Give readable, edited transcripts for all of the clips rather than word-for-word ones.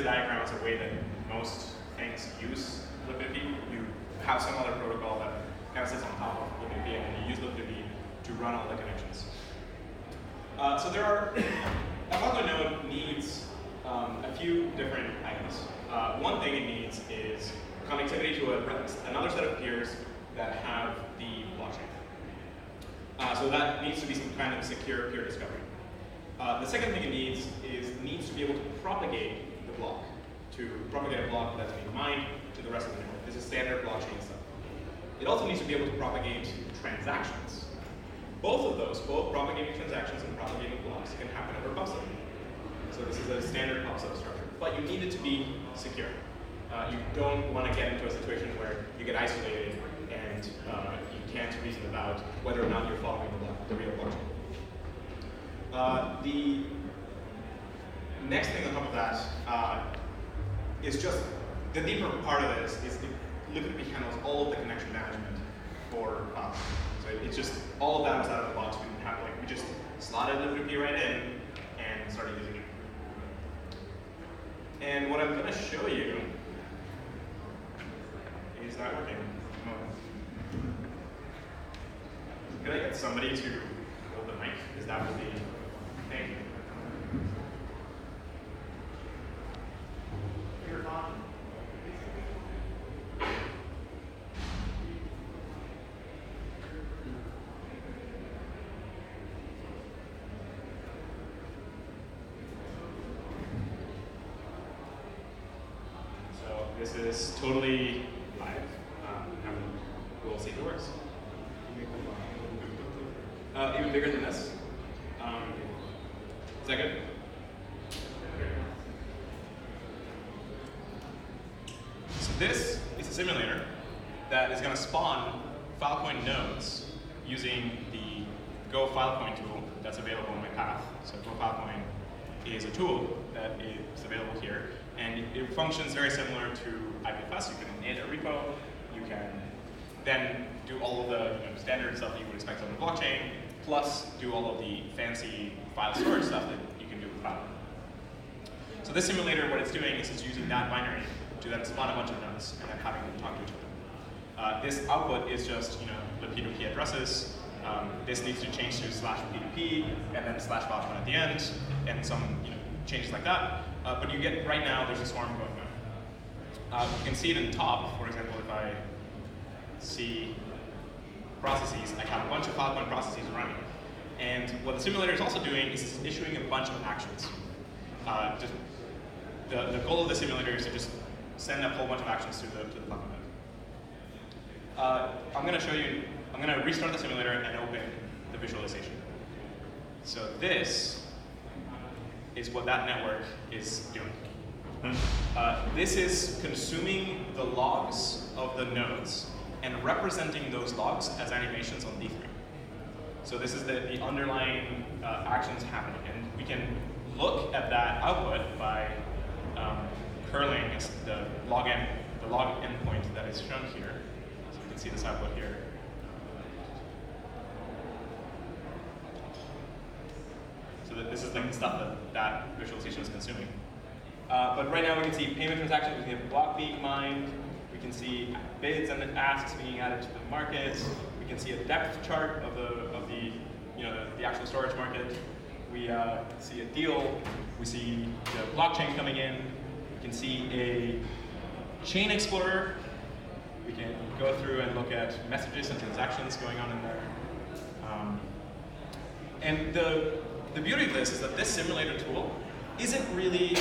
this diagram as a way that most things use liquidity. You have some other protocol that kind of sits on top of liquidity, and you use liquidity to run all the connections. So there are, a Filecoin node needs a few different items. One thing it needs is connectivity to another set of peers that have the blockchain. So that needs to be some kind of secure peer discovery. The second thing it needs to be able to propagate the block, to propagate a block that's being mined to the rest of the network. This is standard blockchain stuff. It also needs to be able to propagate transactions. Both of those, both propagating transactions and propagating blocks, can happen over PubSub. So this is a standard PubSub structure. But you need it to be secure. You don't want to get into a situation where you get isolated and you can't reason about whether or not you're following the real blockchain. The next thing on top of that is just the deeper part of this is liquidity handles all of the connection management for us. So it's just all of that was out of the box. We didn't have we just slotted liquidity right in and started using it. And what I'm going to show you is not working. Could I get somebody to hold the mic? Because that would be. Thank you. So this is totally live, and we'll see if it works. Even bigger than this. Is that good? So this is a simulator that is going to spawn Filecoin nodes using the Go Filecoin tool that's available in my path. So Go Filecoin is a tool that is available here, and it functions very similar to IPFS. You can init a repo, you can then do all of the standard stuff that you would expect on the blockchain, plus do all of the fancy file storage stuff that you can do with Filecoin. So this simulator, what it's doing is it's using that binary to then spawn a bunch of nodes and then having them talk to each other. This output is just the P2P addresses. This needs to change to /P2P and then /Filecoin at the end, and some changes like that. But you get right now there's a swarm going on. You can see it in the top. For example, if I see processes, I have a bunch of Filecoin processes running. And what the simulator is also doing is it's issuing a bunch of actions. The goal of the simulator is to just send a whole bunch of actions to the Filecoin node. I'm going to restart the simulator and open the visualization. So this is what that network is doing. This is consuming the logs of the nodes and representing those logs as animations on D3. So this is the underlying actions happening. And we can look at that output by curling the log endpoint that is shown here. So you can see this output here. So this is the stuff that visualization is consuming. But right now we can see payment transactions, we can see a block being mined, we can see bids and asks being added to the market, we can see a depth chart of the actual storage market, we see a deal, we see the blockchain coming in, we can see a chain explorer, we can go through and look at messages and transactions going on in there. And the beauty of this is that this simulator tool isn't really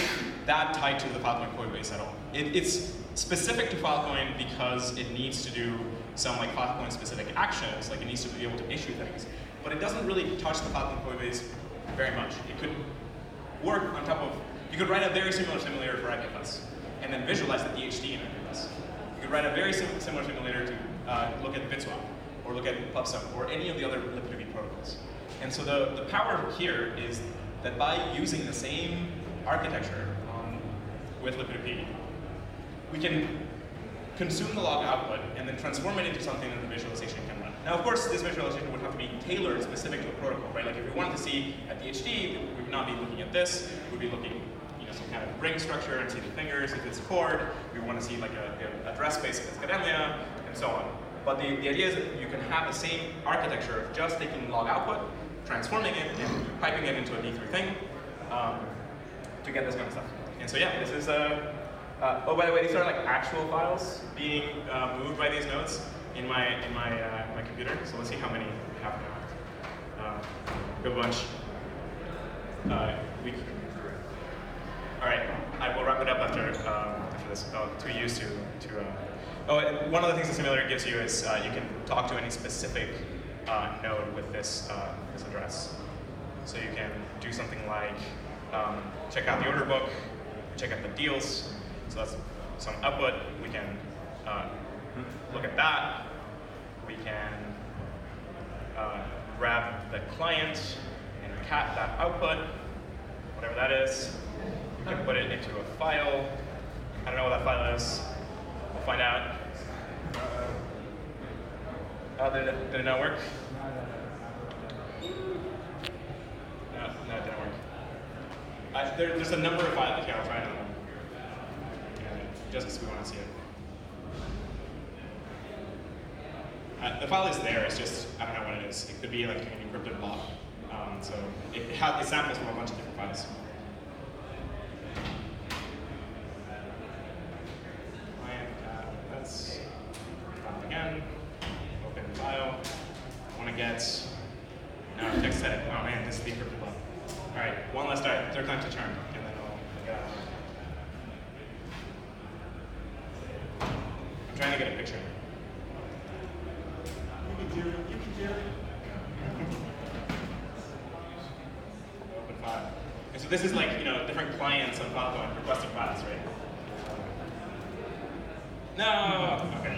that tied to the Filecoin code base at all. It's specific to Filecoin because it needs to do some Filecoin specific actions, it needs to be able to issue things. But it doesn't really touch the Filecoin code base very much. It could work on top of, you could write a very similar simulator for IPFS and then visualize the DHT in IPFS. You could write a very similar simulator to look at BitSwap or look at PubSub or any of the other liquidity protocols. And so the power here is that by using the same architecture with liquidity, we can consume the log output and then transform it into something that the visualization can run. Now, of course, this visualization would have to be tailored specific to a protocol, right? If we wanted to see at DHT, we would not be looking at this. We'd be looking, some kind of ring structure and see the fingers if it's chord. We want to see like a address space if it's cadencia, and so on. But the idea is that you can have the same architecture of just taking log output, transforming it, and piping it into a D3 thing to get this kind of stuff. And so yeah, this is oh, by the way, these are like actual files being moved by these nodes in my computer. So let's see how many we have now. Good bunch. All right, I will wrap it up after this. To use to one of the things the simulator gives you is you can talk to any specific node with this this address. So you can do something like check out the order book, check out the deals. So that's some output. We can look at that. We can grab the client and cat that output, whatever that is. We can put it into a file. I don't know what that file is. We'll find out. Did it not work? No, it didn't work. There's a number of files. Yeah, I'll try another one. Just because we want to see it. The file is there. It's just I don't know what it is. It could be like an encrypted block. So it samples from a bunch of different files. That's file again. Open file. I want to get text edit. Oh man, this is the encrypted block. All right, one last third time to turn, and then I'll get out. I'm trying to get a picture. You can do it. Open file. And so this is like different clients on Filecoin requesting files, right? No. Okay.